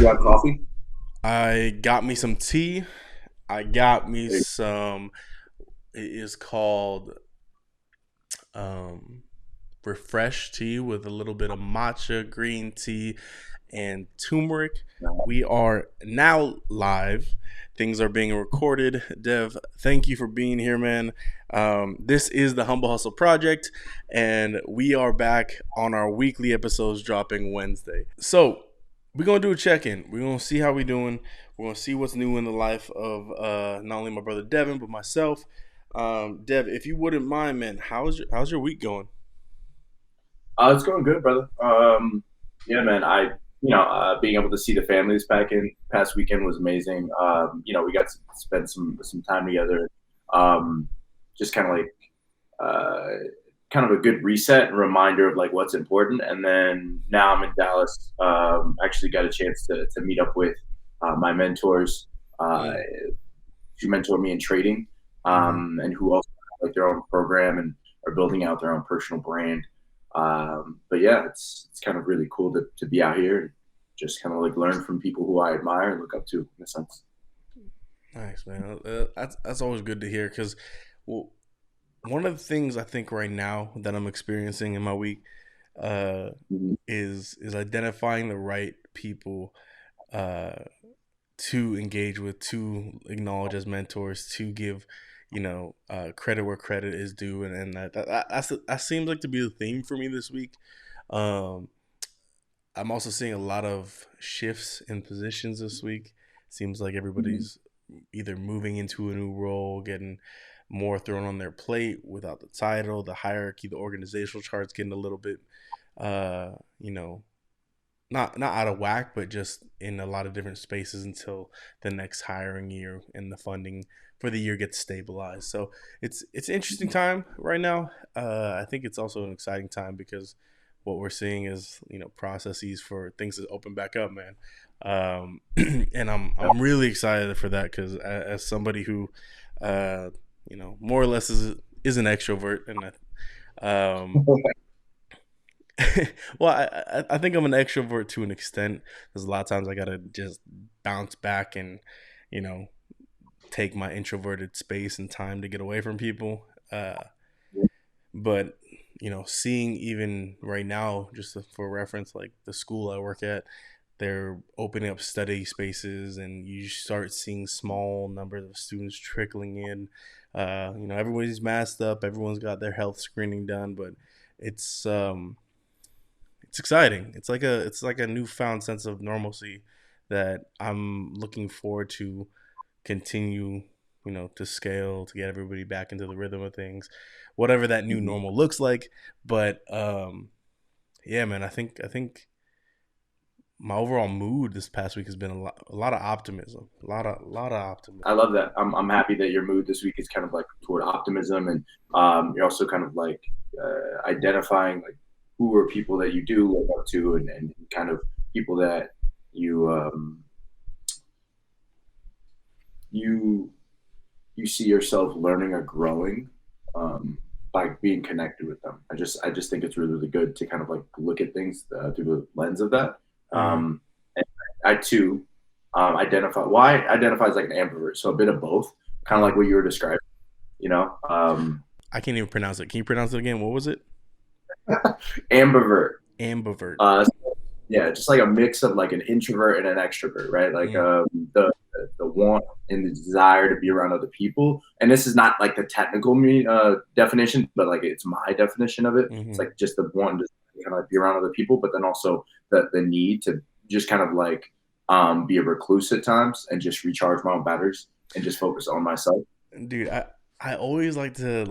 You have coffee? I got me some tea. I got me There you some. It is called um, refresh tea with a little bit of matcha, green tea, and turmeric. go. We are now live. Things are being recorded. Dev, thank you for being here, man. This is the Humble Hustle Project, and we are back on our weekly episodes dropping Wednesday. So we're gonna do a check-in. We're gonna see how we doing. We're gonna see what's new in the life of not only my brother Devin but myself. Dev, if you wouldn't mind, man, how's your week going? It's going good, brother. Yeah, man. Being able to see the family this past weekend was amazing. We got to spend some time together. Um, just uh, kind of a good reset and reminder of like what's important. And then now I'm in Dallas. Actually got a chance to meet up with my mentors. Uh, Mm, who mentor me in trading, mm-hmm. and who also have like their own program and are building out their own personal brand. But yeah, it's kind of really cool to be out here and just kind of like learn from people who I admire and look up to in a sense. Nice, man. That's always good to hear because, well, one of the things I think right now that I'm experiencing in my week uh, Mhm. is identifying the right people uh, to engage with, to acknowledge as mentors, to give credit where credit is due, and that seems like to be the theme for me this week. Um, I'm also seeing a lot of shifts in positions this week. Seems like Mhm. everybody's either moving into a new role, getting more thrown on their plate without the title, the hierarchy, the organizational chart's getting a little bit, uh, you know, not out of whack, but just in a lot of different spaces until the next hiring year and the funding for the year gets stabilized. So it's an interesting time right now. I think it's also an exciting time because what we're seeing is processes for things to open back up, man. And I'm really excited for that because as somebody who, uh, more or less is an extrovert, and well, I think I'm an extrovert to an extent because a lot of times I gotta just bounce back and you know take my introverted space and time to get away from people. But seeing even right now, just for reference, like the school I work at, they're opening up study spaces, and you start seeing small numbers of students trickling in. Everybody's masked up, everyone's got their health screening done, but it's it's exciting. It's like a newfound sense of normalcy that I'm looking forward to continue, to scale to get everybody back into the rhythm of things, whatever that new Mhm. normal looks like. But yeah, man, I think my overall mood this past week has been a lot of optimism, a lot of I optimism. love that. I'm happy that your mood this week is kind of like toward optimism, and you're also kind of like identifying like who are people that you do look up to, and kind of people that you you you see yourself learning or growing um, by being connected with them. I just think it's really really good to kind of like look at things through the lens of that. Mm-hmm. And I too identify why I identify as like an ambivert, so a bit of both, kind of Mm. like what you were describing. You know, I can't even pronounce it. Can you pronounce it again? What was it? ambivert. Ambivert. Uh, yeah, just like a mix of like an introvert and an extrovert, right? Like Mm. the want and the desire to be around other people. And this is not like the technical definition, but like it's my definition of it. It's Mm-hmm. like just the want to kind of like be around other people, but then also the need to just kind of like be a recluse at times and just recharge my own batteries and just focus on myself. Dude, I always like to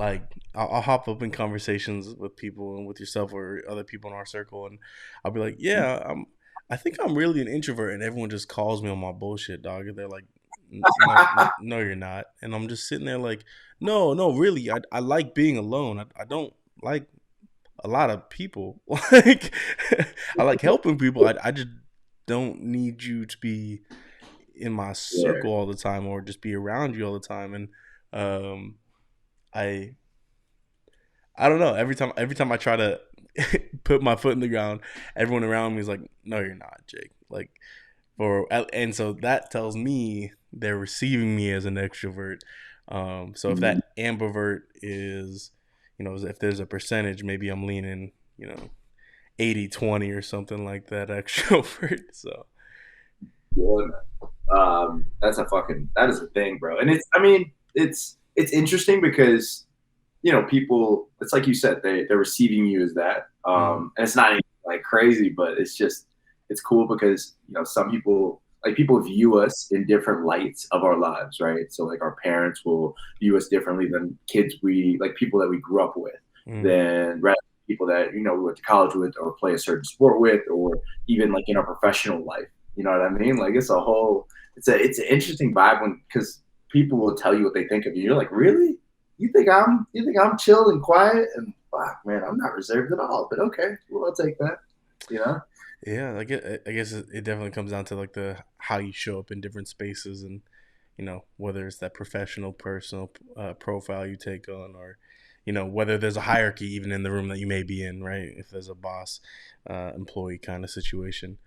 I'll hop up in conversations with people and with yourself or other people in our circle, and I'll be like, yeah, I think I'm really an introvert, and everyone just calls me on my bullshit, dog. And they're like, no, no, you're not, and I'm just sitting there like, no, no, really, I like being alone. I don't like a lot of people. Like, I like helping people. I just don't need you to be in my Yeah. circle all the time or just be around you all the time. And um, I I don't know. Every time I try to put my foot in the ground, everyone around me is like, "No, you're not, Jake." Like And so that tells me they're receiving me as an extrovert. So if Mm, that ambivert is, if there's a percentage, maybe I'm leaning, 80-20 or something like that extrovert. So yeah, that's that is a thing, bro. And it's, I mean, it's interesting because people, it's like you said, they're receiving you as that. mm, And it's not anything, like, crazy, but it's cool because some people, like, people view us in different lights of our lives, right? So like our parents will view us differently than kids we like, people that we grew up with, mm, than rather people that we went to college with or play a certain sport with, or even like in our professional life. You know what I mean? Like, it's an interesting vibe when, because people will tell you what they think of you. You're like, really? You think I'm chill and quiet, and fuck, man, I'm not reserved at all. But okay, well, I'll take that. You know? yeah, I guess it definitely comes down to like the how you show up in different spaces, and whether it's that professional, personal profile you take on, or whether there's a hierarchy even in the room that you may be in, right? If there's a boss employee kind of situation.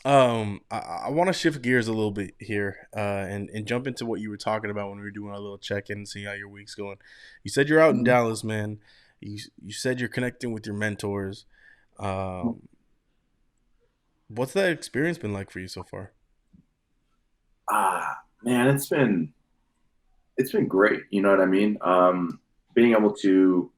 I want to shift gears a little bit here, and jump into what you were talking about when we were doing our little check in and see how your week's going. You said you're out in Mhm. Dallas, man. You said you're connecting with your mentors. Um, what's that experience been like for you so far? Man, it's been great. You know what I mean? Being able to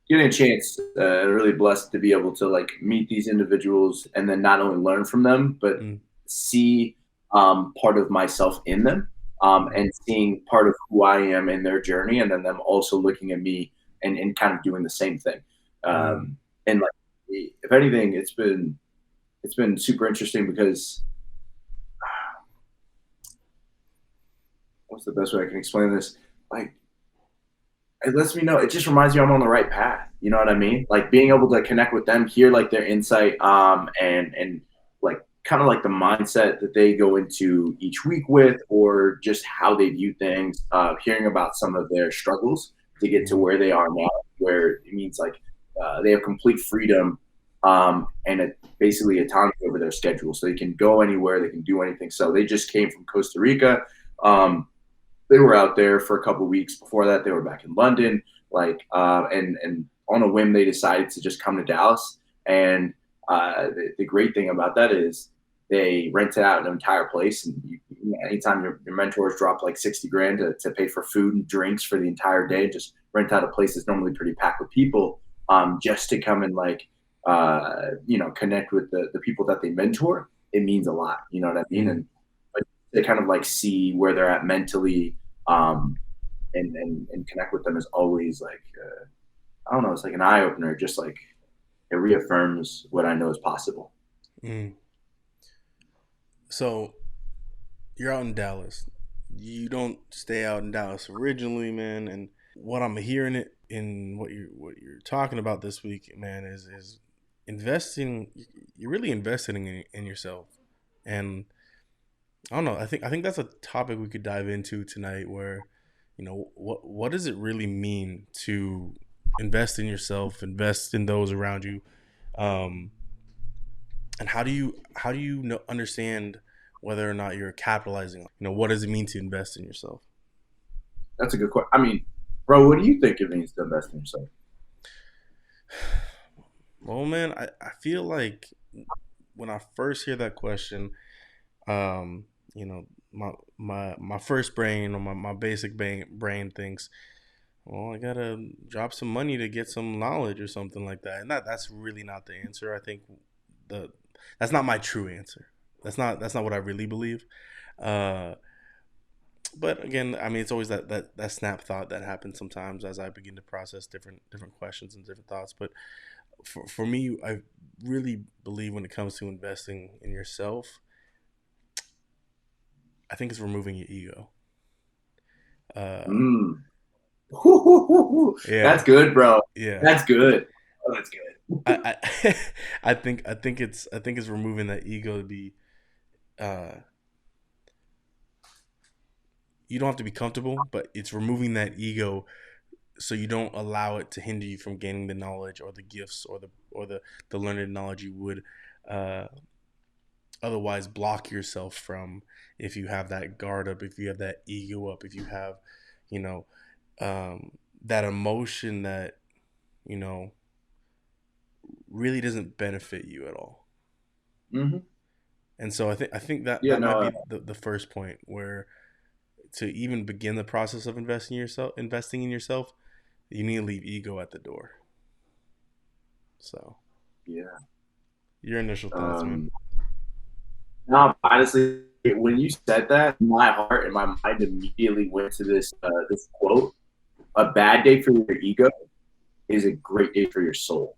getting a chance, really blessed to be able to like meet these individuals and then not only learn from them, but Mm, see part of myself in them, mm, and seeing part of who I am in their journey, and then them also looking at me and kind of doing the same thing. mm, And like, if anything, it's been super interesting because what's the best way I can explain this? Like, it lets me know, it just reminds me I'm on the right path. You know what I mean? Like, being able to connect with them, hear like their insight, and like kind of like the mindset that they go into each week with, or just how they view things, hearing about some of their struggles to get to mm, where they are now, where it means like, they have complete freedom, and basically autonomy over their schedule, so they can go anywhere, they can do anything. So they just came from Costa Rica. um, they were out there for a couple of weeks. Before that, they were back in London. And on a whim, they decided to just come to Dallas. And the great thing about that is they rented out an entire place. And anytime your mentors drop like 60 grand to pay for food and drinks for the entire day, just rent out a place that's normally pretty packed with people, just to come and like, connect with the people that they mentor. It means a lot. You know what I mean? mm. And they kind of like see where they're at mentally, um, and connect with them is always like, I don't know, it's like an eye opener. Just like, it reaffirms what I know is possible. Mm. So you're out in Dallas. You don't stay out in Dallas originally, man. And what I'm hearing it in what you're talking about this week, man, is investing. You're really investing in yourself, and I don't know. I think that's a topic we could dive into tonight. Where, what does it really mean to invest in yourself, invest in those around you, um, and how do you understand whether or not you're capitalizing on? What does it mean to invest in yourself? That's a good question. I mean, bro, what do you think it means to invest in yourself? Well, man, I feel like when I first hear that question, um, you know, my first brain or my basic brain thinks, well, I gotta drop some money to get some knowledge or something like that, and that's really not the answer. I think the that's not my true answer. That's not what I really believe. Uh, but again, I mean, it's always that snap thought that happens sometimes as I begin to process different questions and different thoughts. But for me, I really believe when it comes to investing in yourself, I think it's removing your ego. Uh, Mm. yeah, That's good, bro. yeah. That's good. Oh, that's good. I I think it's removing that ego to be. Uh, you don't have to be comfortable, but it's removing that ego so you don't allow it to hinder you from gaining the knowledge or the gifts or the learned knowledge you would uh, otherwise block yourself from, if you have that guard up, if you have that ego up, if you have, you know, that emotion that, you know, really doesn't benefit you at all. Hmm. And so I think that Yeah, that no, might be the first point, where to even begin the process of investing in yourself, you need to leave ego at the door. So, yeah. your initial thoughts, man. Um, no, honestly, when you said that, my heart and my mind immediately went to this quote: "A bad day for your ego is a great day for your soul."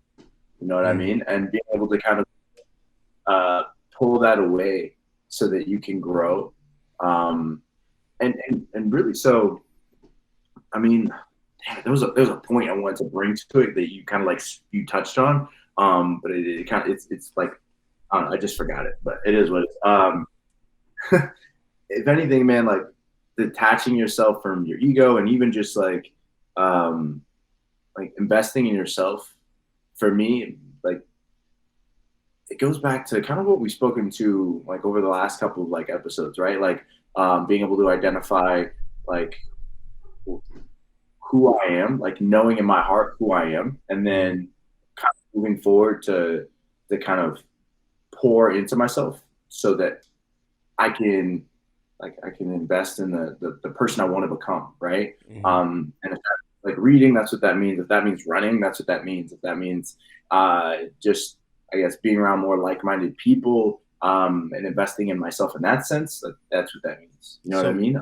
You know what I Mm, mean? And being able to kind of uh, pull that away so that you can grow, um, and really, so I mean, damn, there was a point I wanted to bring to it that you kind of like you touched on, but it kind of it's like I don't know, I just forgot it, but it is what it's. If anything, man, like detaching yourself from your ego and even just um, like investing in yourself, for me, like it goes back to kind of what we've spoken to like over the last couple of like episodes, right? Like being able to identify like who I am, like knowing in my heart who I am, and mm, then kind of moving forward to kind of pour into myself so that I can I can invest in the person I want to become, right? mm-hmm. And if that's like reading, that's what that means. If that means running, that's what that means. If that means just I guess being around more like-minded people and investing in myself in that sense, that's what that means. You know what I So, mean?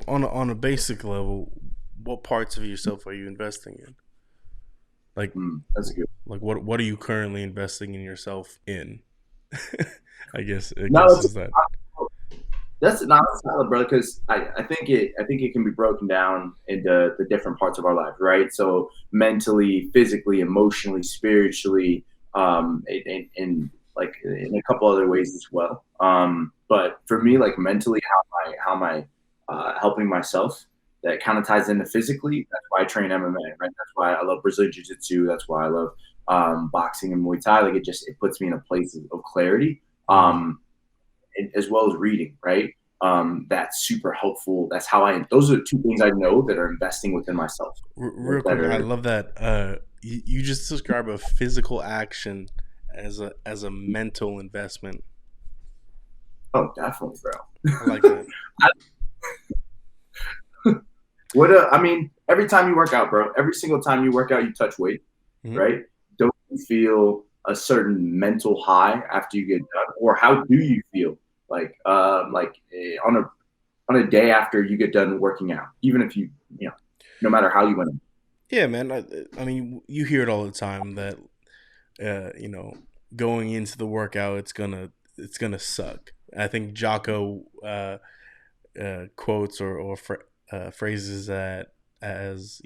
on a basic level, what parts of yourself are you investing in? Like, That's a good. what are you currently investing in yourself in? I No, guess is that. that's not solid, brother. Because I think it can be broken down into the different parts of our life, right? So mentally, physically, emotionally, spiritually, and like in a couple other ways as well. But for me, Mm, like mentally, how am I helping myself? That kind of ties into physically. That's why I train MMA, right? That's why I love Brazilian Jiu Jitsu. That's why I love boxing and Muay Thai. Like it puts me in a place of clarity. mm. As well as reading, right? That's super helpful. That's how those are the two things I know that are investing within myself. Real That quick, I are, love that. You just describe a physical action as a mental investment. oh, definitely, bro. I like that. I mean, every time you work out, bro, every single time you work out, you touch weight, Mm-hmm. right? Don't you feel a certain mental high after you get done? Or how do you feel on a day after you get done working out, even if you know, no matter how you went. Yeah, man. I mean, you hear it all the time that going into the workout, it's gonna suck. I think Jocko quotes or phrases that as,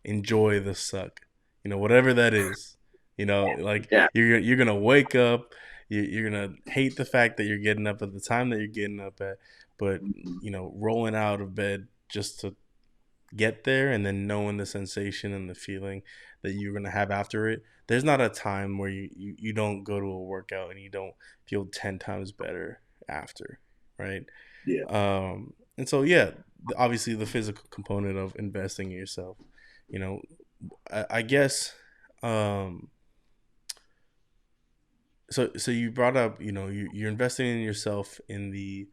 enjoy the suck, whatever that is. Like, Yeah. you're gonna wake up, you're gonna hate the fact that you're getting up at the time that you're getting up at, but rolling out of bed just to get there, and then knowing the sensation and the feeling that you're gonna have after it. There's not a time where you don't go to a workout and you don't feel 10 times better after, right? Yeah. And so, yeah, obviously the physical component of investing in yourself, you know, I guess. Um, so you brought up, you're investing in yourself in the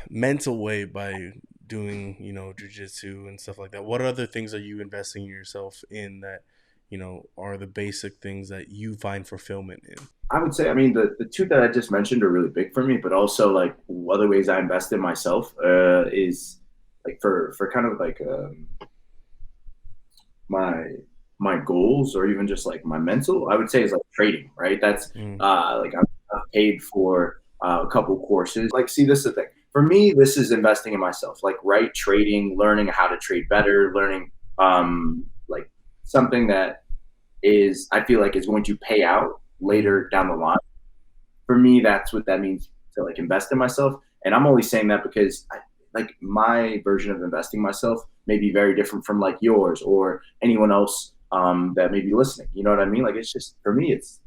mental way by doing, jujitsu and stuff like that. What other things are you investing in yourself in that, are the basic things that you find fulfillment in? I would say, I mean, the two that I just mentioned are really big for me, but also like other ways I invest in myself is like for kind of like my my goals or even just like my mental. I would say is like trading, right? That's Mm, like I've paid for a couple courses. Like, see, this is the thing for me. This is investing in myself, like right trading, learning how to trade better, learning like something that is I feel like is going to pay out mm, later down the line. For me, that's what that means to like invest in myself. And I'm only saying that because like my version of investing myself may be very different from like yours or anyone else that may be listening. You know what I mean? Like it's just for me, it's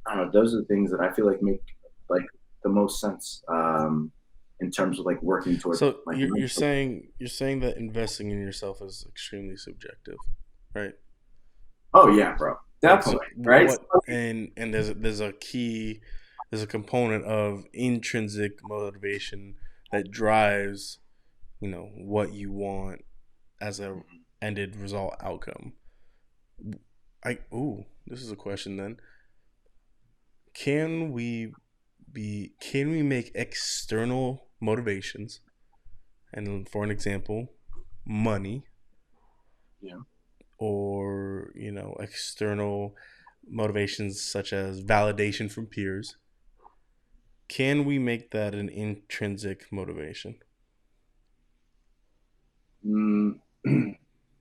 I don't know. Those are the things that I feel like make like the most sense in terms of like working towards So like you're saying that investing in yourself is extremely subjective, right? oh yeah, bro, Like so definitely, right? what and there's a key, there's a component of intrinsic motivation that drives, what you want as a ended result outcome. This is a question then. Can we can we make external motivations, and for an example, money, Yeah. or external motivations such as validation from peers, can we make that an intrinsic motivation? Mm,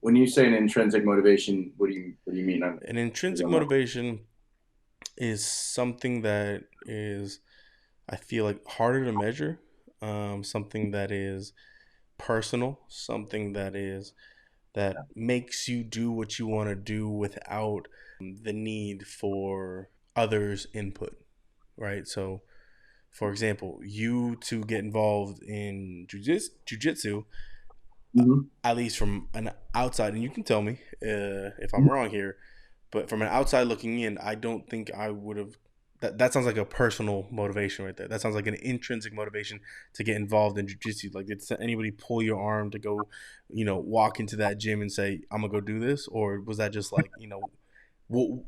when you say an intrinsic motivation, what do you mean? An intrinsic I'm not. motivation is something that is, I feel like, harder to measure, something that is personal, something that makes you do what you want to do without the need for others' input, right? So, for example, you to get involved in jujitsu, Mhm. at least from an outside, and you can tell me if I'm wrong here, but from an outside looking in, I don't think I would have. That sounds like a personal motivation right there. That sounds like an intrinsic motivation to get involved in jujitsu. Like, did anybody pull your arm to go, walk into that gym and say, "I'm gonna go do this," or was that just like, what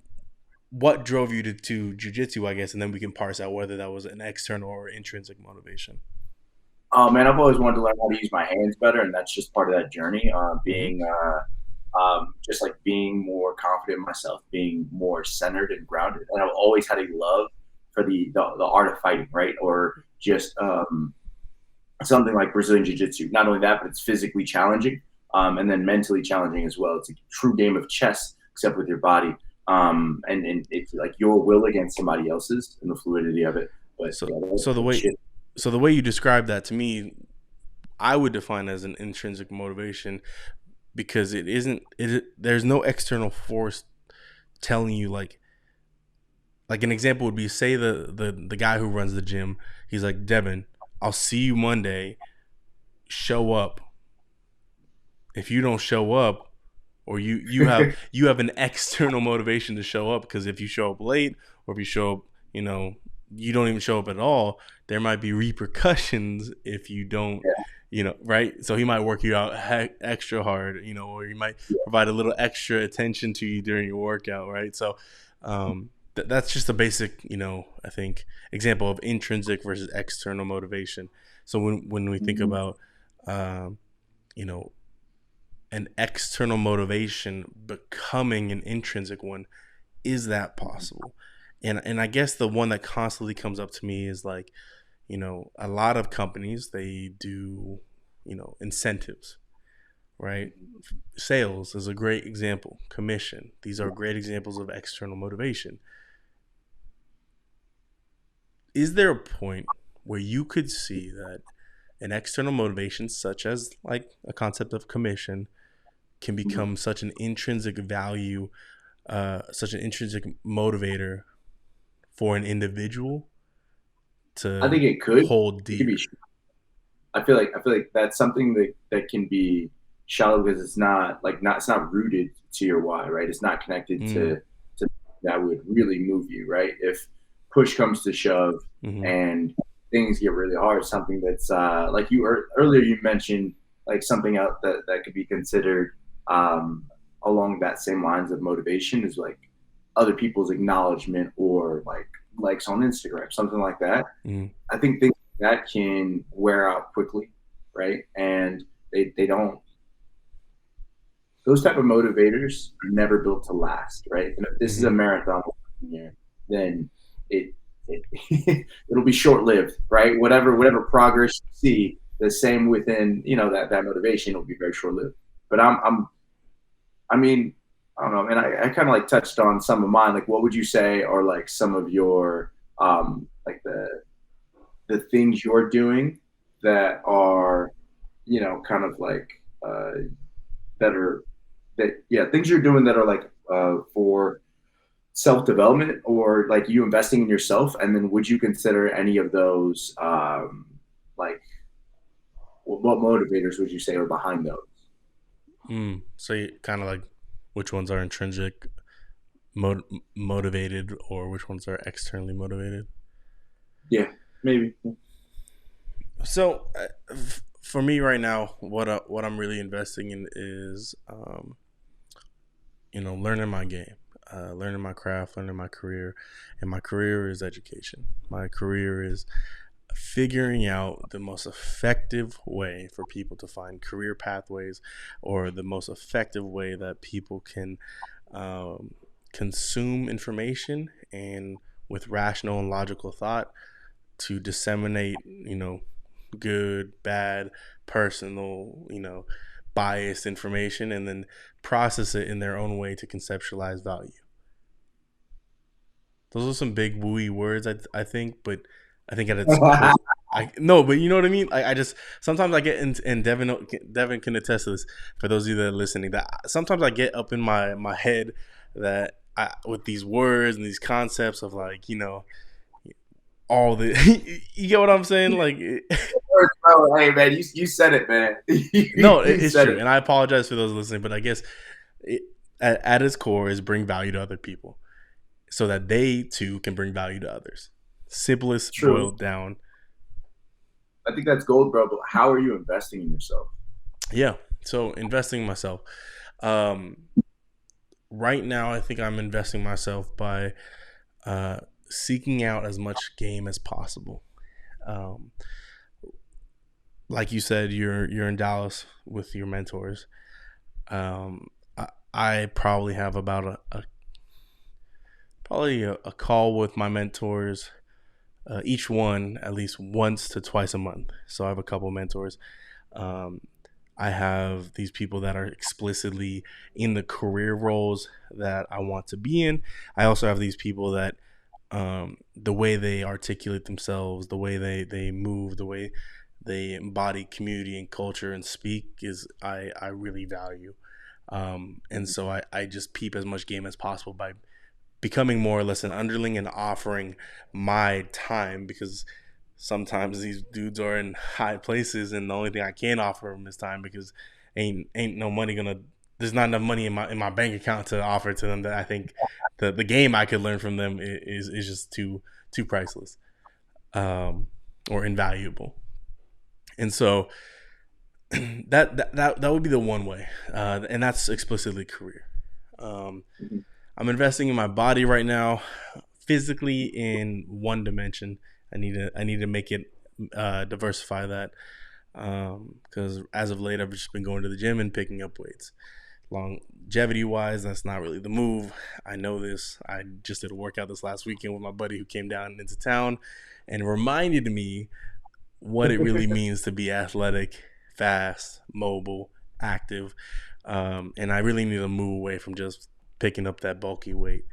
what drove you to jujitsu? I guess, and then we can parse out whether that was an external or intrinsic motivation. Oh man, I've always wanted to learn how to use my hands better, and that's just part of that journey. Mm-hmm. Just like being more confident in myself, being more centered and grounded. And I've always had a love for the art of fighting, right? Or just something like Brazilian Jiu Jitsu. Not only that, but it's physically challenging and then mentally challenging as well. It's a true game of chess, except with your body. And it's like your will against somebody else's and the fluidity of it. But So yeah, so the that way shit. so the way you describe that to me, I would define as an intrinsic motivation, because it isn't it there's no external force telling you, like an example would be, say the guy who runs the gym, he's like, Devin, I'll see you Monday, show up. If you don't show up, or you have an external motivation to show up, because if you show up late, or if you show up, you don't even show up at all, there might be repercussions if you don't, Yeah. right? So he might work you out extra hard, or he might provide a little extra attention to you during your workout, right? So that's just a basic, I think, example of intrinsic versus external motivation. So when we think Mhm. about um, you know an external motivation becoming an intrinsic one, is that possible? And I guess the one that constantly comes up to me is like, a lot of companies, they do, incentives, right? Sales is a great example. Commission, these are great examples of external motivation. Is there a point where you could see that an external motivation, such as like a concept of commission, can Mhm. become such an intrinsic value, such an intrinsic motivator for an individual I to think it could. hold It could be. dear? I feel like that's something that can be shallow because it's not like not it's not rooted to your why, right? It's not connected Mm, to that would really move you, right? If push comes to shove mm-hmm, and things get really hard, something that's like earlier you mentioned like something out that could be considered um, along that same lines of motivation is like other people's acknowledgement or like likes on Instagram, something like that. mm, I think things like that can wear out quickly, right? And they don't those type of motivators are never built to last, right? And if this is a mm-hmm, marathon here, then it it'll be short lived, right? Whatever progress you see, the same within that motivation will be very short lived. But I mean I don't know, man. I kind of like touched on some of mine. Like, what would you say are like some of your like the things you're doing that are kind of like that are that yeah things you're doing that are like for self development or like you investing in yourself? And then would you consider any of those like what motivators would you say are behind those? So you kind of like which ones are intrinsic mot- motivated or which ones are externally motivated. Yeah, maybe. So for me right now, what I'm really investing in is learning my game, learning my craft, learning my career, and my career is education. My career is figuring out the most effective way for people to find career pathways, or the most effective way that people can um, consume information and with rational and logical thought to disseminate, good, bad, personal, biased information, and then process it in their own way to conceptualize value. Those are some big wooey words, I think, but I think at its core, I no, but you know what I mean. I just sometimes I get in, and Devin can attest to this. For those of you that are listening, that sometimes I get up in my head that with these words and these concepts of like all the you get what I'm saying, like Bro, hey man, you said it, man. no, You it's said true, it. and I apologize for those listening, but I guess it, at its core is bring value to other people so that they too can bring value to others. Simplest True. boiled down. I think that's gold, bro. But how are you investing in yourself? Yeah. So investing in myself. Um, right now, I think I'm investing myself by seeking out as much game as possible. Um, like you said, you're in Dallas with your mentors. Um, I probably have about a call with my mentors, each one at least once to twice a month. So I have a couple mentors. Um, I have these people that are explicitly in the career roles that I want to be in. I also have these people that the way they articulate themselves, the way they move, the way they embody community and culture and speak is I really value. And so I just peep as much game as possible by becoming more or less an underling and offering my time, because sometimes these dudes are in high places and the only thing I can offer them is time, because ain't no money gonna there's not enough money in my bank account to offer to them that I think the game I could learn from them is just too priceless, um, or invaluable. And so that would be the one way, and that's explicitly career. Um, Mhm. I'm investing in my body right now, physically in one dimension. I need to make it diversify that, because as of late I've just been going to the gym and picking up weights. Longevity wise, that's not really the move. I know this. I just did a workout this last weekend with my buddy who came down into town and reminded me what it really means to be athletic, fast, mobile, active. And I really need to move away from just picking up that bulky weight.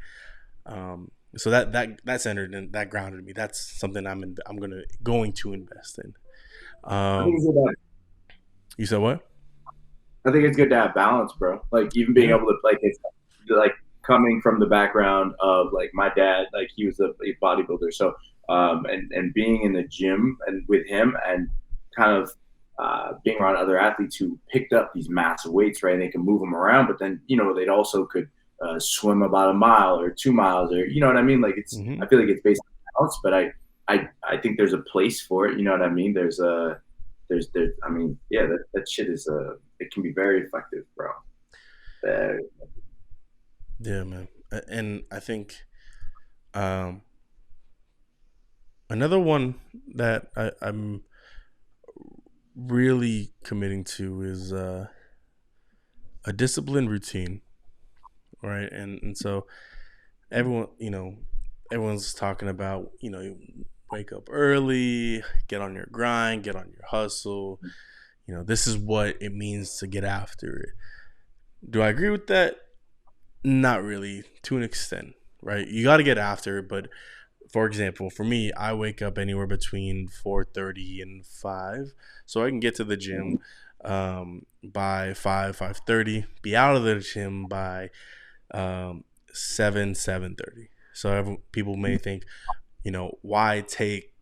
So that centered and that grounded me. That's something I'm going to invest in. I think Um, it's good. you said what? I think it's good to have balance, bro. Like even being Yeah. able to like it's like coming from the background of like my dad, like he was a bodybuilder, so and being in the gym and with him and kind of being around other athletes who picked up these massive weights, right? And they can move them around, but then they'd also could swim about a mile or 2 miles, or you know what I mean. Like it's Hmm. I feel like it's based on balance, but I think there's a place for it. You know what I mean? There's I mean, yeah, that shit is it can be very effective, bro. Very. Yeah, man. And I think um, another one that I'm really committing to is a disciplined routine, right? And so everyone, everyone's talking about, you wake up early, get on your grind, get on your hustle. This is what it means to get after it. Do I agree with that? Not really, to an extent, right? You got to get after it, but for example, for me, I wake up anywhere between 4:30 and 5, so I can get to the gym by 5:30, be out of the gym by 7:30. So people may think, why take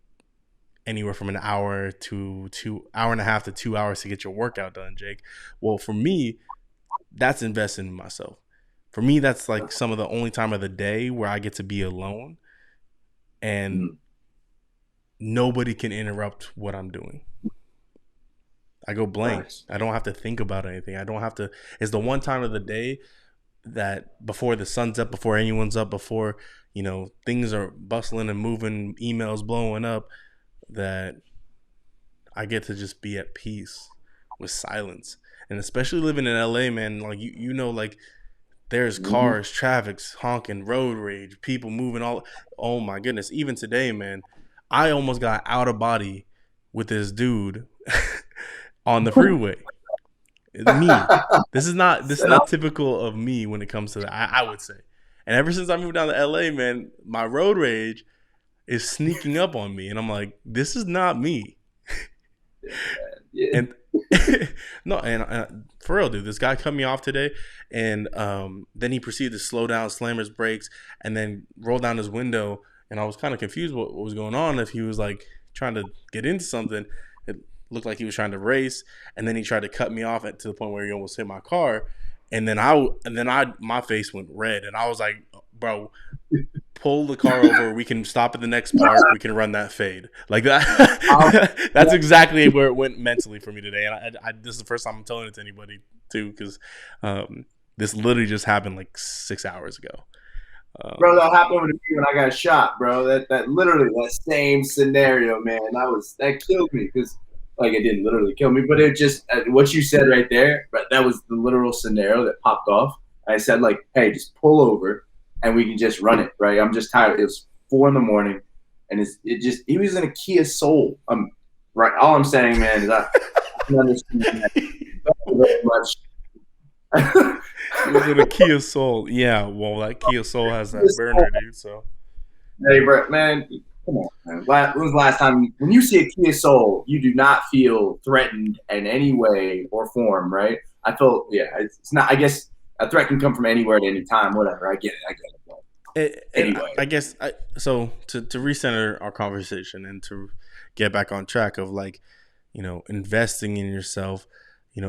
anywhere from an hour to hour and a half to 2 hours to get your workout done, Jake? Well, for me, that's investing in myself. For me, that's like some of the only time of the day where I get to be alone and nobody can interrupt what I'm doing. I go blank. Nice. I don't have to think about anything. I don't have to. It's the one time of the day that before the sun's up, before anyone's up, before things are bustling and moving, emails blowing up, that I get to just be at peace with silence. And especially living in LA, man, like like there's cars, traffic's honking, road rage, people moving all. Oh my goodness! Even today, man, I almost got out of body with this dude on the freeway. Me. This is not typical of me when it comes to that. I would say, and ever since I moved down to LA, man, my road rage is sneaking up on me, and I'm like, this is not me. Yeah. And no, and for real, dude, this guy cut me off today, and then he proceeded to slow down, slam his brakes, and then roll down his window. And I was kind of confused what was going on. If he was like trying to get into something, it looked like he was trying to race, and then he tried to cut me off to the point where he almost hit my car. And then my face went red, and I was like, bro, pull the car over. We can stop at the next park. We can run that fade like that. That's exactly where it went mentally for me today. And I this is the first time I'm telling it to anybody too, because this literally just happened like 6 hours ago. Bro, that happened to me when I got shot, bro. That literally that same scenario, man. That killed me because like it didn't literally kill me, but it just what you said right there. But that was the literal scenario that popped off. I said like, hey, just pull over and we can just run it, right? I'm just tired. It was 4 a.m. and he was in a Kia Soul. Right. All I'm saying, man, is I can understand that very much. It was in a Kia Soul. Yeah, well, that Kia Soul has that burner, dude. So, hey, bro, man, come on, man. When was the last time when you see a Kia Soul, you do not feel threatened in any way or form, right? I feel, yeah, it's not. I guess a threat can come from anywhere at any time. Whatever, I get it. Anyway, I guess so. To recenter our conversation and to get back on track of like, investing in yourself.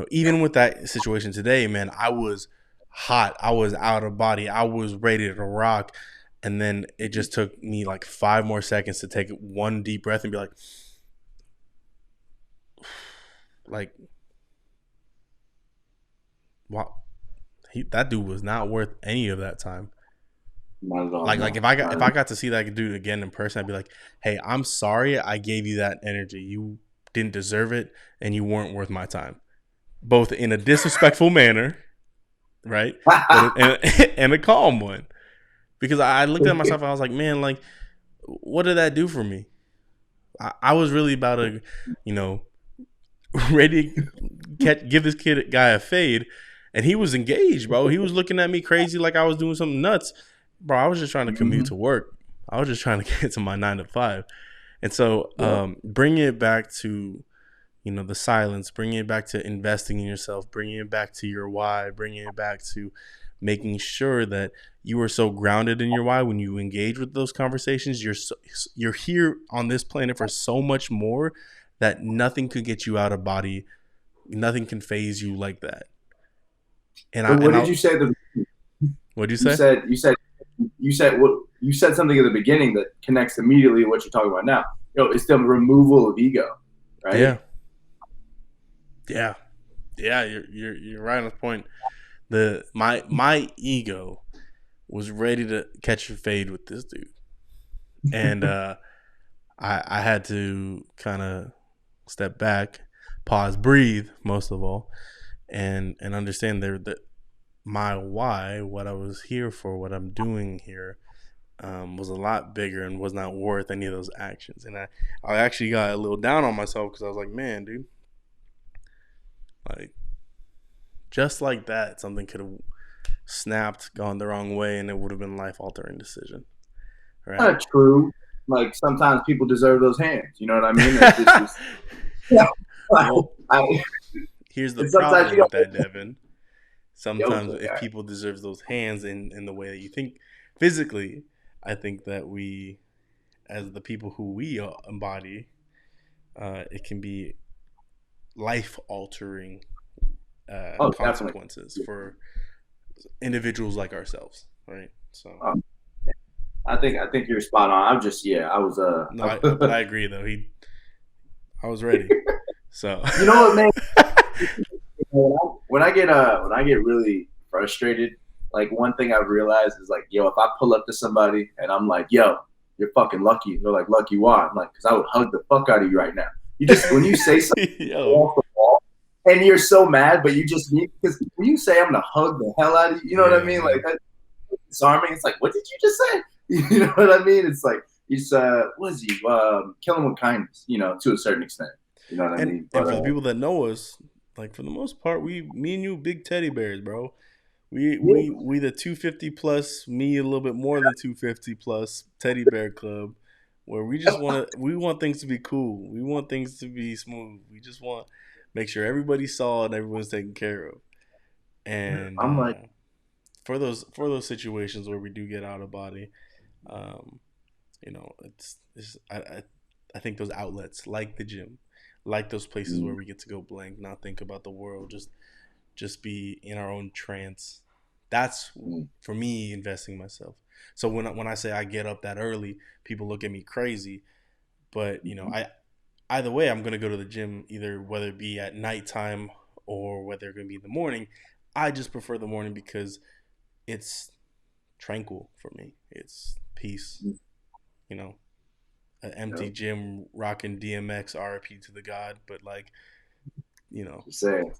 Even with that situation today, man, I was hot. I was out of body. I was ready to rock. And then it just took me like 5 more seconds to take one deep breath and be like, wow, that dude was not worth any of that time. Not at all. Like if I got to see that dude again in person, I'd be like, hey, I'm sorry I gave you that energy. You didn't deserve it, and you weren't worth my time. Both in a disrespectful manner, right, and a calm one. Because I looked at myself and I was like, man, like, what did that do for me? I was really about to, ready to give this guy a fade, and he was engaged, bro. He was looking at me crazy like I was doing something nuts. Bro, I was just trying to commute to work. I was just trying to get to my 9 to 5. And so bringing it back to, the silence, bringing it back to investing in yourself, bringing it back to your why, bringing it back to making sure that you are so grounded in your why when you engage with those conversations. You're here on this planet for so much more that nothing could get you out of body. Nothing can phase you like that. And what did you say? What did you say? You said something at the beginning that connects immediately to what you're talking about now. It's the removal of ego, right? Yeah. You're right on the point. My ego was ready to catch a fade with this dude, and I had to kind of step back, pause, breathe, most of all, and understand that my why, what I was here for, what I'm doing here, was a lot bigger and was not worth any of those actions. And I actually got a little down on myself because I was like, man, dude, like just like that, something could have snapped, gone the wrong way, and it would have been a life-altering decision. Right? Not true. Like sometimes people deserve those hands. You know what I mean? Well, here's the problem with that, Devin. sometimes if people deserve those hands in the way that you think physically, I think that we, as the people who we embody, it can be life altering Oh, definitely. consequences for individuals like ourselves, right? So Um, I think you're spot on. I'm just yeah. I was no, but I agree though. I was ready. So you know what, man? When I get really frustrated, like one thing I've realized is like, yo, if I pull up to somebody and I'm like, yo, you're fucking lucky. They're like, lucky why? I'm like, because I would hug the fuck out of you right now. You just when you say something yo, off the wall and you're so mad, but you just need because when you say I'm gonna hug the hell out of you, you know what I yeah, mean? Like man. that's disarming. It's like, what did you just say? You know what I mean? It's like he's what is he? Kill him with kindness, to a certain extent. You know what I mean? And But for the people that know us, like for the most part, me and you, big teddy bears, bro. yeah, We the 250 plus, me a little bit more than 250 plus teddy bear club, where we want things to be cool. We want things to be smooth. We just want make sure everybody's solid, everyone's taken care of. And I'm like, for those situations where we do get out of body, um, I think those outlets like the gym, like those places where mm, we get to go blank, not think about the world, just be in our own trance. That's mm, for me investing in myself. So when I say I get up that early, people look at me crazy, but mm, I either way I'm gonna go to the gym, either whether it be at nighttime or whether it gonna be in the morning. I just prefer the morning because it's tranquil for me. It's peace, mm, you know. An empty yep. gym rocking DMX RP to the God, but like, you know, Just saying.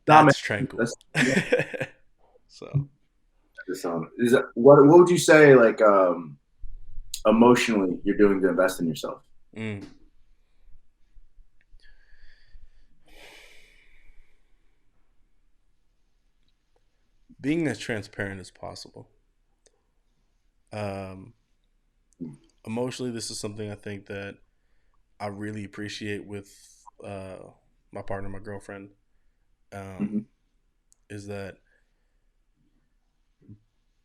Nah, man, that's tranquil. that's yeah, So that's is that, what would you say like emotionally you're doing to invest in yourself? mm, being as transparent as possible. Um, Emotionally, this is something I think that I really appreciate with my partner, my girlfriend. Mm-hmm. Um, is that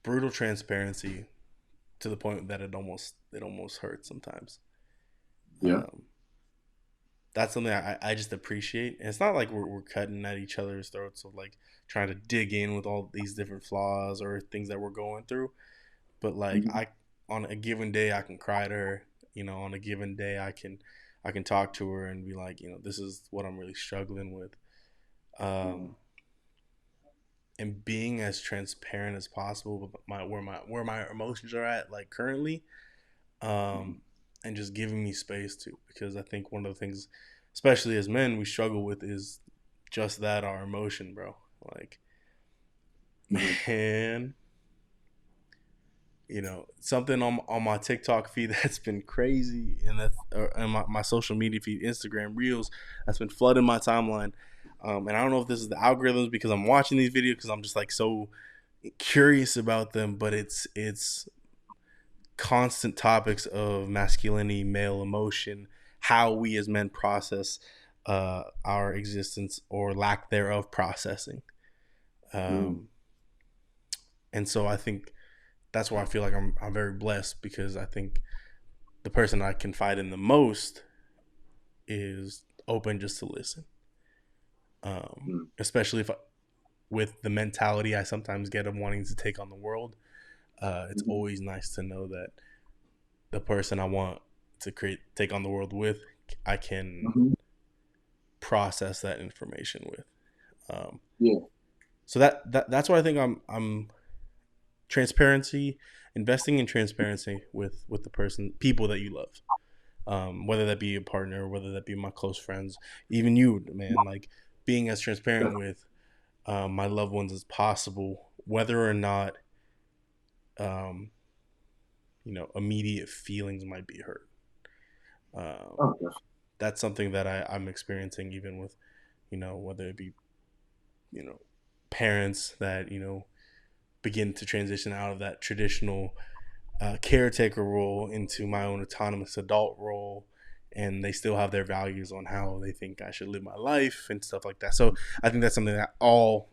brutal transparency to the point that it almost hurts sometimes. Yeah. Um, that's something I just appreciate. And it's not like we're cutting at each other's throats of like trying to dig in with all these different flaws or things that we're going through. But like Mm-hmm. I on a given day I can cry to her. On a given day I can talk to her and be like, this is what I'm really struggling with. Yeah. Um, and being as transparent as possible with where my emotions are at like currently, um, and just giving me space to, because I think one of the things, especially as men, we struggle with is just that, our emotion, bro. Like, Mm-hmm. man, something on my TikTok feed that's been crazy, and and my social media feed, Instagram Reels, that's been flooding my timeline. And I don't know if this is the algorithms because I'm watching these videos because I'm just like so curious about them, but it's constant topics of masculinity, male emotion, how we as men process our existence or lack thereof processing. Mm-hmm. Um, and so I think that's why I feel like I'm very blessed, because I think the person I confide in the most is open just to listen. Especially if with the mentality I sometimes get of wanting to take on the world, it's Mm-hmm. always nice to know that the person I want to take on the world with, I can Mm-hmm. process that information with. Um, Yeah. so that's why I think I'm transparency, investing in transparency with the people that you love, whether that be a partner, whether that be my close friends, even you, man. Like being as transparent with my loved ones as possible, whether or not um, immediate feelings might be hurt. Um, Oh, definitely. that's something that I'm experiencing, even with whether it be you know parents that begin to transition out of that traditional caretaker role into my own autonomous adult role, and they still have their values on how they think I should live my life and stuff like that. So I think that's something that all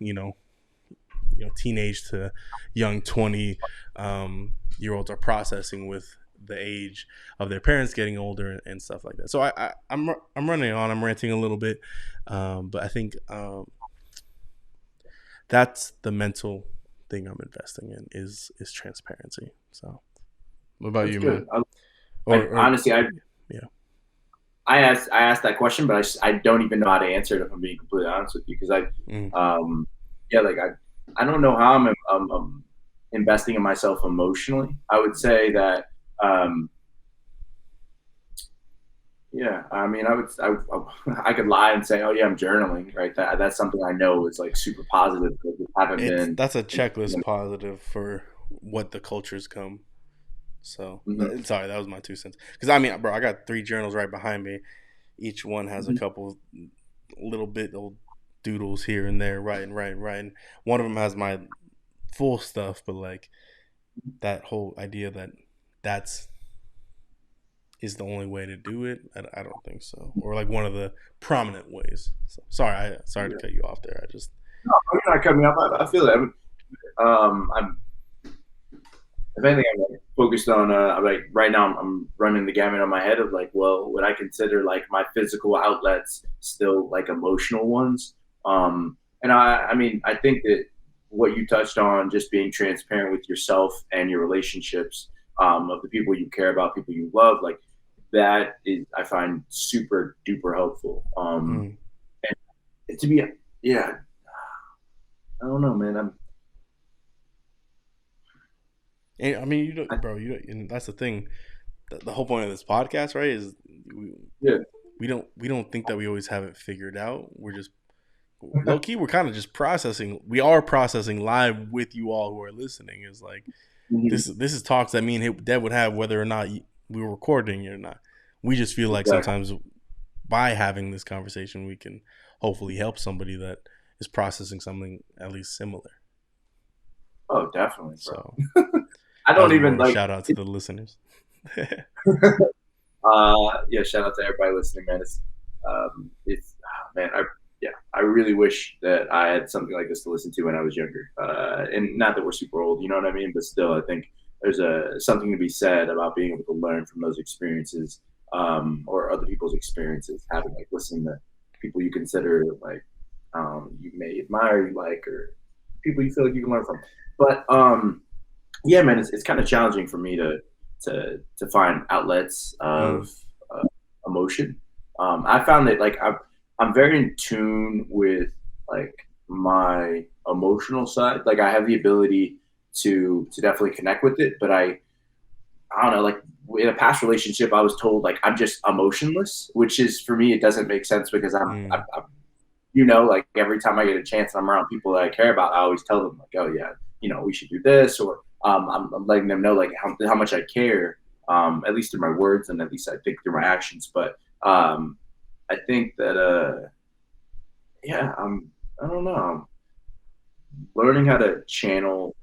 teenage to young 20 year olds are processing with the age of their parents getting older and stuff like that. So I'm running on. I'm ranting a little bit, but I think that's the mental thing I'm investing in is transparency. So, what about That's you, man? good. Or Honestly, yeah. I asked that question, but I don't even know how to answer it if I'm being completely honest with you because Mm. yeah, like I don't know how I'm investing in myself emotionally. I would say that um, yeah, I mean, I could lie and say, oh yeah, I'm journaling, right? That's something I know is like super positive, but I haven't It's been. that's a checklist positive for what the cultures come. So Mhm, sorry, that was my 2 cents. Because I mean, bro, I got 3 journals right behind me. Each one has a mhm. couple little bit old doodles here and there, writing. One of them has my full stuff, but like that whole idea that that's is the only way to do it. I don't think so. Or like one of the prominent ways. So, sorry to Yeah. cut you off there. I just No, you're not cutting me off. I feel that. I'm if anything, I'm like focused on like right now. I'm running the gamut on my head of like, well, would I consider like my physical outlets still like emotional ones? And I mean, I think that what you touched on, just being transparent with yourself and your relationships of the people you care about, people you love, like that is I find super duper helpful. mm. And to be, yeah, I don't know, man. And I mean, you I, don't, bro. You don't, and that's the thing. The whole point of this podcast, right, is we, yeah. we don't think that we always have it figured out. We're just low key. We're kind of just processing. We are processing live with you all who are listening. Is like Mhm. this is talks that me and Deb would have whether or not we were recording it or not. We just feel like Exactly. sometimes by having this conversation, we can hopefully help somebody that is processing something at least similar. Oh, definitely, bro. So I that don't was more even of a like. shout out to the listeners. Yeah, shout out to everybody listening, man. It's man, I really wish that I had something like this to listen to when I was younger. And not that we're super old, you know what I mean? But still, I think there's a something to be said about being able to learn from those experiences, or other people's experiences. Having like listening to people you consider like you may admire, you like, or people you feel like you can learn from. But yeah, man, it's kind of challenging for me to find outlets Mm, of uh, emotion. I found that like I'm very in tune with like my emotional side. Like I have the ability to definitely connect with it, but I don't know. Like in a past relationship, I was told like I'm just emotionless, which is for me it doesn't make sense because mm, I'm like every time I get a chance and I'm around people that I care about, I always tell them like, oh yeah, we should do this, or I'm letting them know like how much I care, at least through my words and at least I think through my actions. But I think that yeah, I don't know, I'm learning how to channel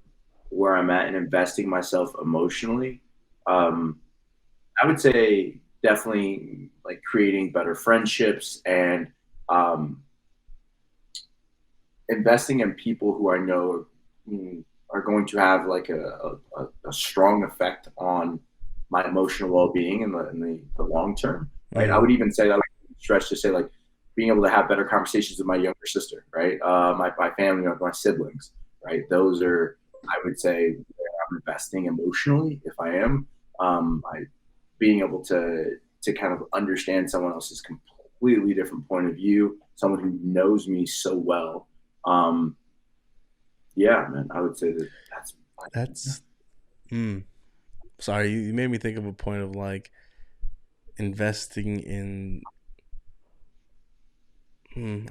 where I'm at and investing myself emotionally. Um, I would say definitely like creating better friendships and um, investing in people who I know are going to have like a strong effect on my emotional well-being in the long term, right? I mm, would even say that I stretch to say like being able to have better conversations with my younger sister, right? My family, my siblings, right? Those are, I would say, where I'm investing emotionally if I am. I being able to kind of understand someone else's completely different point of view, someone who knows me so well. Um, yeah, man, I would say that that's that's mm. Sorry, you made me think of a point of like investing in.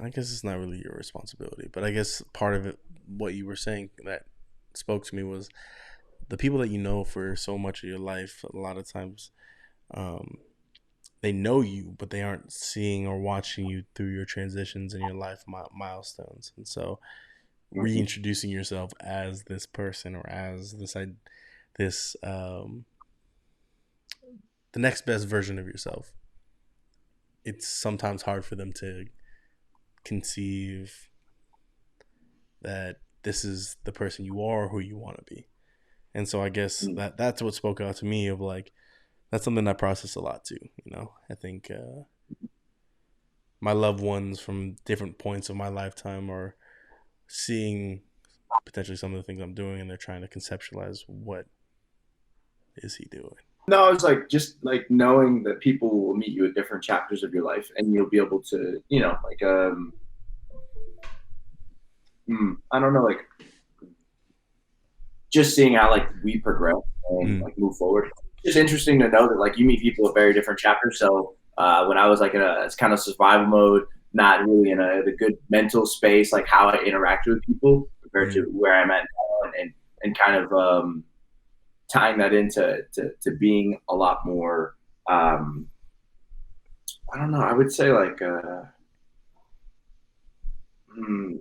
I guess it's not really your responsibility, but I guess part of it, what you were saying that spoke to me was the people that you know for so much of your life. A lot of times, um, they know you, but they aren't seeing or watching you through your transitions and your life milestones. And so, reintroducing yourself as this person or as this the next best version of yourself it's sometimes hard for them to conceive that this is the person you are or who you want to be. And so I guess Mm. that's what spoke out to me of like that's something I process a lot too. I think my loved ones from different points of my lifetime are seeing potentially some of the things I'm doing, and they're trying to conceptualize what is he doing. No, it's like just like knowing that people will meet you at different chapters of your life, and you'll be able to, like I don't know, like just seeing how like we progress and Mm, like move forward. It's just interesting to know that like you meet people at very different chapters. So when I was like in a kind of survival mode, not really in the good mental space, like how I interacted with people compared to mm, where I'm at now, and kind of tying that into to being a lot more. Um, I don't know. I would say like hmm,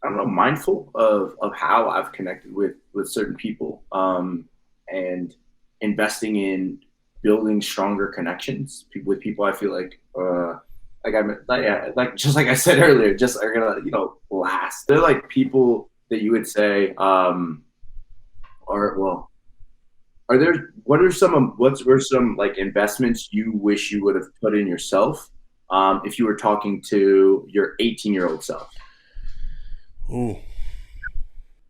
I don't know, mindful of how I've connected with certain people, and investing in building stronger connections with people. I feel like I'm like, yeah, like just like I said earlier, just are gonna last. They're like people that you would say, or well, are there what were some like investments you wish you would have put in yourself, if you were talking to your 18-year-old self? ooh,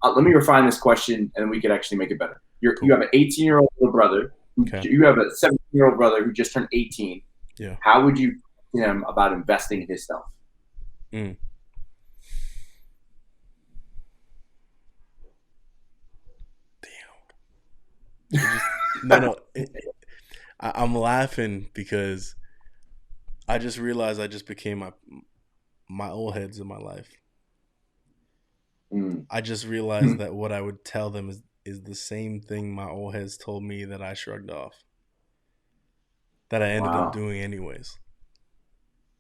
Let me refine this question, and we could actually make it better. You cool. have an 18-year-old little brother. Okay. You have a 17-year-old brother who just turned 18. Yeah. How would you talk to him about investing in his stuff? Mm. It just no no. I'm laughing because I just realized I just became my old heads in my life. Mm. I just realized that what I would tell them is the same thing my old heads told me that I shrugged off, that I ended up Wow, doing anyways.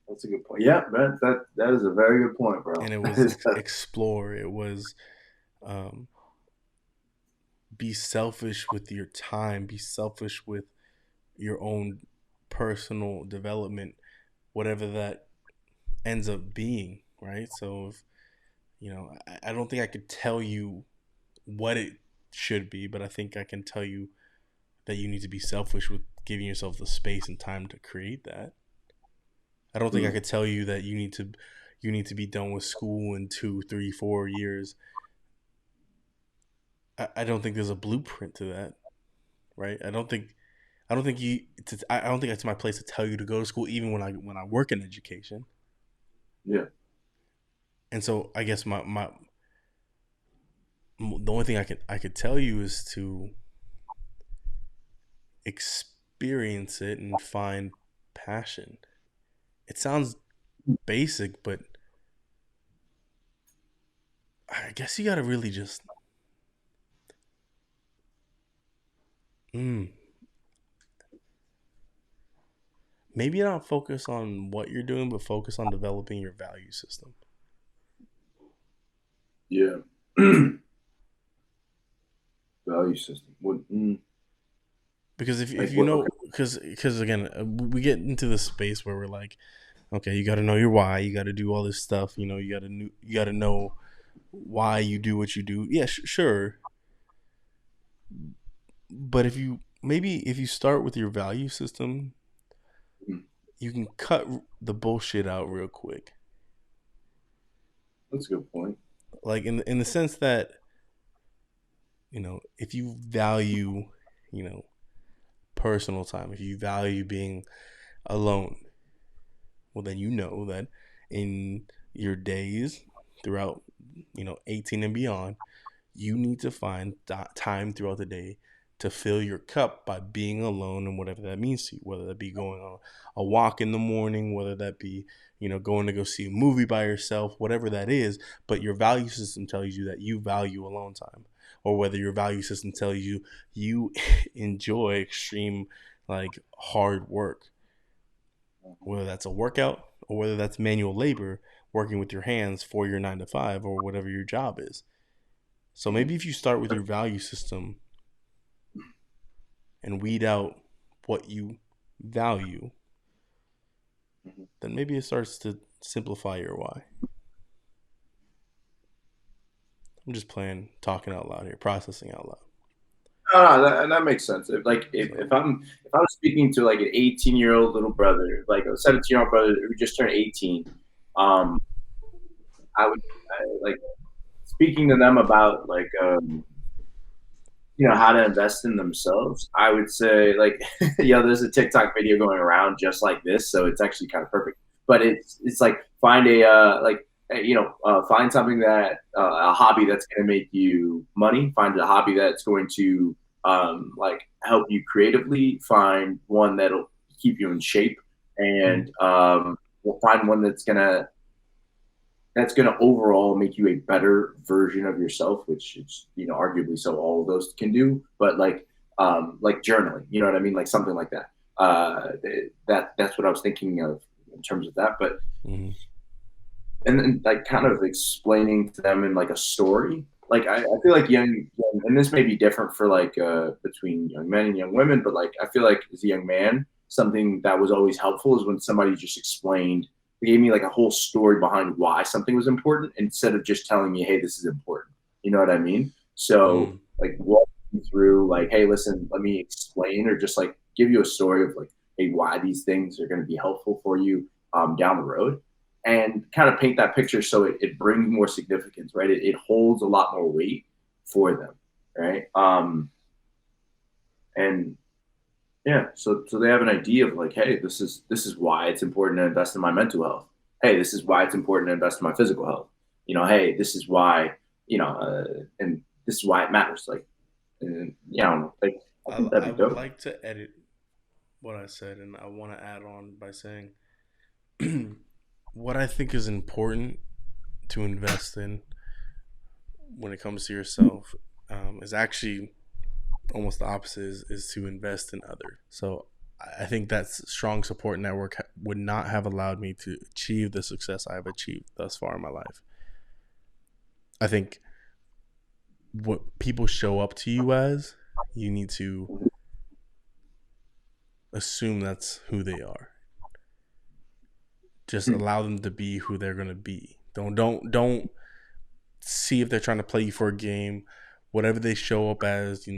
that's a good point. Yeah, that is a very good point, bro. And it was explore. It was um, be selfish with your time. Be selfish with your own personal development, whatever that ends up being. Right. So if I don't think I could tell you what it should be, but I think I can tell you that you need to be selfish with giving yourself the space and time to create that. I don't think I Mm. could tell you that you need to be done with school in 2, 3, 4 years. I don't think there's a blueprint to that, right? I don't think I don't think it's my place to tell you to go to school, even when I work in education. Yeah. And so I guess my the only thing I could tell you is to experience it and find passion. It sounds basic, but I guess you got to really just mm, maybe not focus on what you're doing, but focus on developing your value system. Yeah. Value system. What? Because if Like you what? Okay. know, because again, we get into this space where we're like, okay, you got to know your why. You got to do all this stuff. You got to know why you do what you do. Yeah, sure. But if you start with your value system, Mm. you can cut the bullshit out real quick. That's a good point. Like in the sense that if you value, you know, personal time, if you value being alone, well then you know that in your days throughout 18 and beyond, you need to find time throughout the day to fill your cup by being alone and whatever that means to you, whether that be going on a walk in the morning, whether that be going to go see a movie by yourself, whatever that is. But your value system tells you that you value alone time, or whether your value system tells you enjoy extreme, like, hard work, whether that's a workout or whether that's manual labor, working with your hands for your 9 to 5 or whatever your job is. So maybe if you start with your value system and weed out what you value, then maybe it starts to simplify your why. I'm just playing, talking out loud here, processing out loud. That makes sense. If So, I was speaking to like an 18-year-old little brother, like a 17-year-old brother who just turned 18, um, I would like speaking to them about like how to invest in themselves. I would say like there's a TikTok video going around just like this, so it's actually kind of perfect. But it's like find a find something that a hobby that's going to make you money. Find a hobby that's going to like help you creatively. Find one that'll keep you in shape, and we'll find one that's going to overall make you a better version of yourself, which is arguably so all of those can do. But like journaling, you know what I mean, like something like that. That's what I was thinking of in terms of that. But mm-hmm. and then like kind of explaining to them in like a story. Like I feel like young, and this may be different for like between young men and young women, but like I feel like as a young man, something that was always helpful is when somebody just explained, they gave me like a whole story behind why something was important instead of just telling me, hey, this is important. You know what I mean? So like walk me through like, hey, listen, let me explain, or just like give you a story of like, hey, why these things are going to be helpful for you down the road, and kind of paint that picture so it brings more significance, right? It holds a lot more weight for them, right? And yeah, so they have an idea of like, hey, this is why it's important to invest in my mental health. Hey, this is why it's important to invest in my physical health. Hey, this is why, and this is why it matters. Like, and, like I think that'd I be would dope. like to edit what I said, and I want to add on by saying what I think is important to invest in when it comes to yourself is actually almost the opposite, is to invest in others. So I think that strong support network would not have allowed me to achieve the success I've achieved thus far in my life. I think what people show up to you as, you need to assume that's who they are. Just allow them to be who they're gonna be. Don't see if they're trying to play you for a game. Whatever they show up as,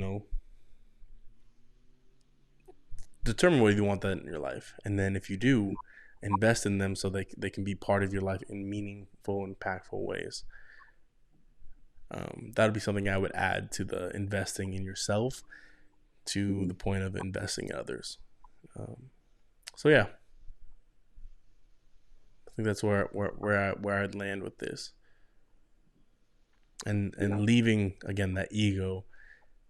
determine whether you want that in your life, and then if you do, invest in them so they can be part of your life in meaningful, impactful ways. That would be something I would add to the investing in yourself, to the point of investing in others. So yeah, I think that's where I'd land with this, and leaving again that ego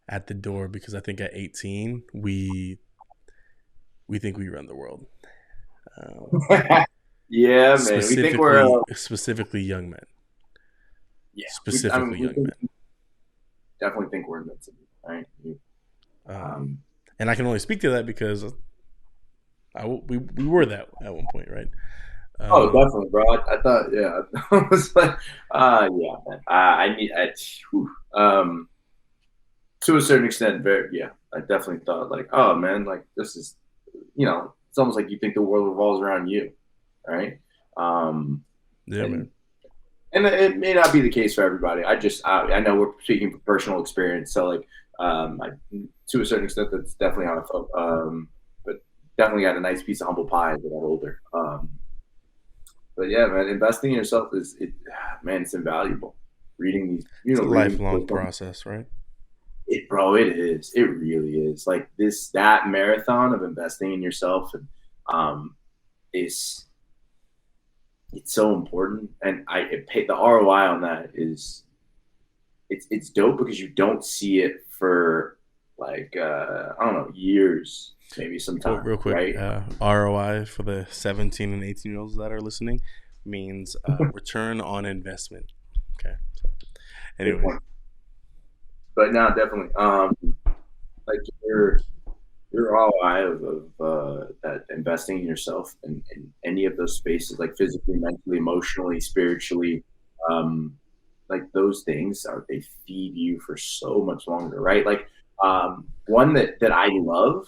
at the door, because I think at 18 we think we run the world. Yeah, man. We think we're Specifically young men. yeah. Specifically young men. Definitely think we're invincible, right? And I can only speak to that because we were that at one point, right? Definitely, bro. I thought, yeah, I was like, yeah, man. To a certain extent, yeah, I definitely thought like, oh man, like this is, it's almost like you think the world revolves around you, right? Yeah, and man. and it may not be the case for everybody. I know we're speaking from personal experience, so like, to a certain extent, that's definitely how I felt. But definitely got a nice piece of humble pie as I got older. But yeah, man, investing in yourself man, it's invaluable. Reading these, It's a reading lifelong process, right? bro, it is. It really is. Like that marathon of investing in yourself, and is it's so important. And the ROI on that is it's dope because you don't see it for like I don't know, years, maybe sometime, Real quick, right? ROI for the 17 and 18-year-olds that are listening means return on investment. Okay. So, Good anyway. point. But no, definitely. Like your ROI of that investing in yourself in any of those spaces, like physically, mentally, emotionally, spiritually, like those things they feed you for so much longer, right? Like one that I love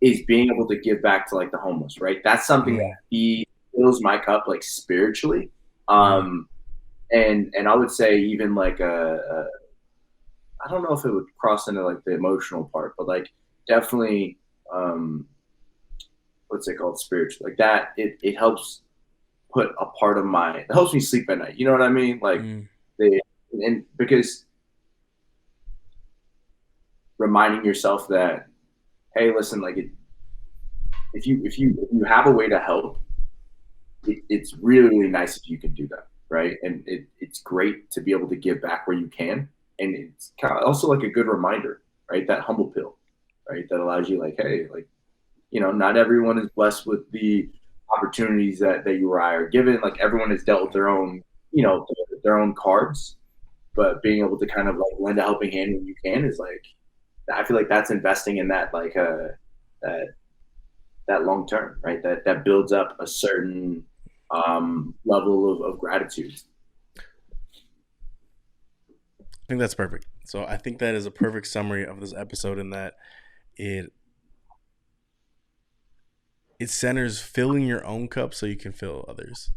is being able to give back to like the homeless, right? That's something that feeds fills my cup like spiritually. Mm. And I would say even like I don't know if it would cross into like the emotional part, but like definitely um what's it called, spiritual, like that, it helps put a part of my, it helps me sleep at night, you know what I mean, like Mm. the, and because reminding yourself that, hey, listen, like if you have a way to help, it's really really nice if you can do that, right? And it's great to be able to give back where you can, and it's kind of also like a good reminder, right? That humble pill, right? That allows you like, hey, like, not everyone is blessed with the opportunities that you or I are given. Like everyone has dealt with their own, their own cards, but being able to kind of like lend a helping hand when you can is like, I feel like that's investing in that, like that that long term, right? That builds up a certain level of gratitude. I think that's perfect. So I think that is a perfect summary of this episode in that it it centers filling your own cup so you can fill others.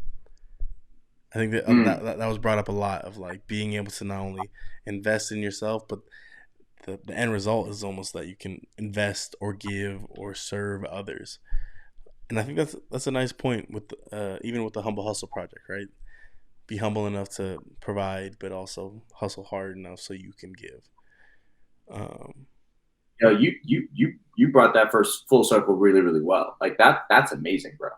I think that Mm. that was brought up a lot of like being able to not only invest in yourself, but the end result is almost that you can invest or give or serve others. And I think that's a nice point with even with the Humble Hustle project, right? Be humble enough to provide, but also hustle hard enough so you can give. Um, You brought that first full circle really really well. Like that's amazing, bro.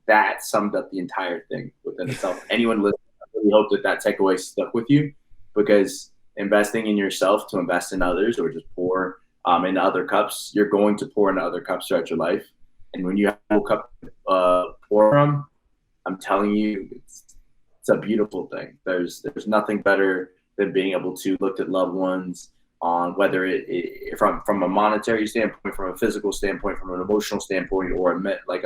That summed up the entire thing within itself. Anyone listening, I really hope that takeaway stuck with you, because investing in yourself to invest in others, or just pour into other cups, you're going to pour into other cups throughout your life. And when you have a full cup pour from, I'm telling you, it's a beautiful thing. There's nothing better than being able to look at loved ones on whether from a monetary standpoint, from a physical standpoint, from an emotional standpoint, or like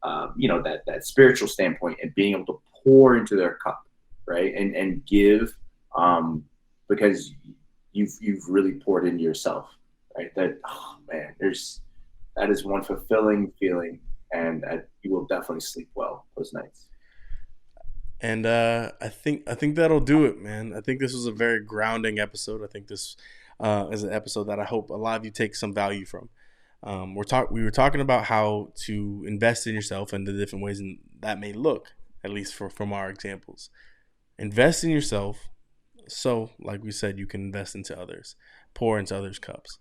that spiritual standpoint, and being able to pour into their cup, right, and give, um, because you've really poured into yourself, right? That, oh man, that is one fulfilling feeling, and you will definitely sleep well those nights. and I think that'll do it, man. I think this was a very grounding episode. I think this is an episode that I hope a lot of you take some value from. We were talking about how to invest in yourself and the different ways that may look, at least from our examples. Invest in yourself, so like we said, you can invest into others, pour into others' cups.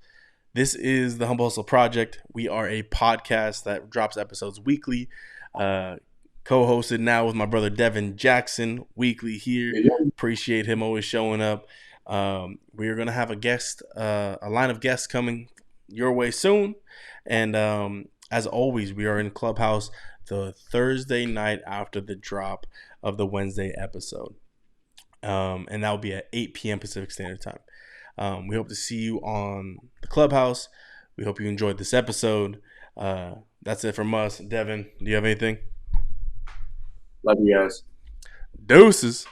This is the Humble Hustle Project. We are a podcast that drops episodes weekly. Uh, Co-hosted now with my brother Devin Jackson, weekly here. Appreciate him always showing up. We are gonna have a line of guests coming your way soon, and as always, we are in Clubhouse the Thursday night after the drop of the Wednesday episode, and that will be at 8 p.m. Pacific Standard Time. We hope to see you on the Clubhouse. We hope you enjoyed this episode. That's it from us. Devin, do you have anything? Love you guys. Deuces.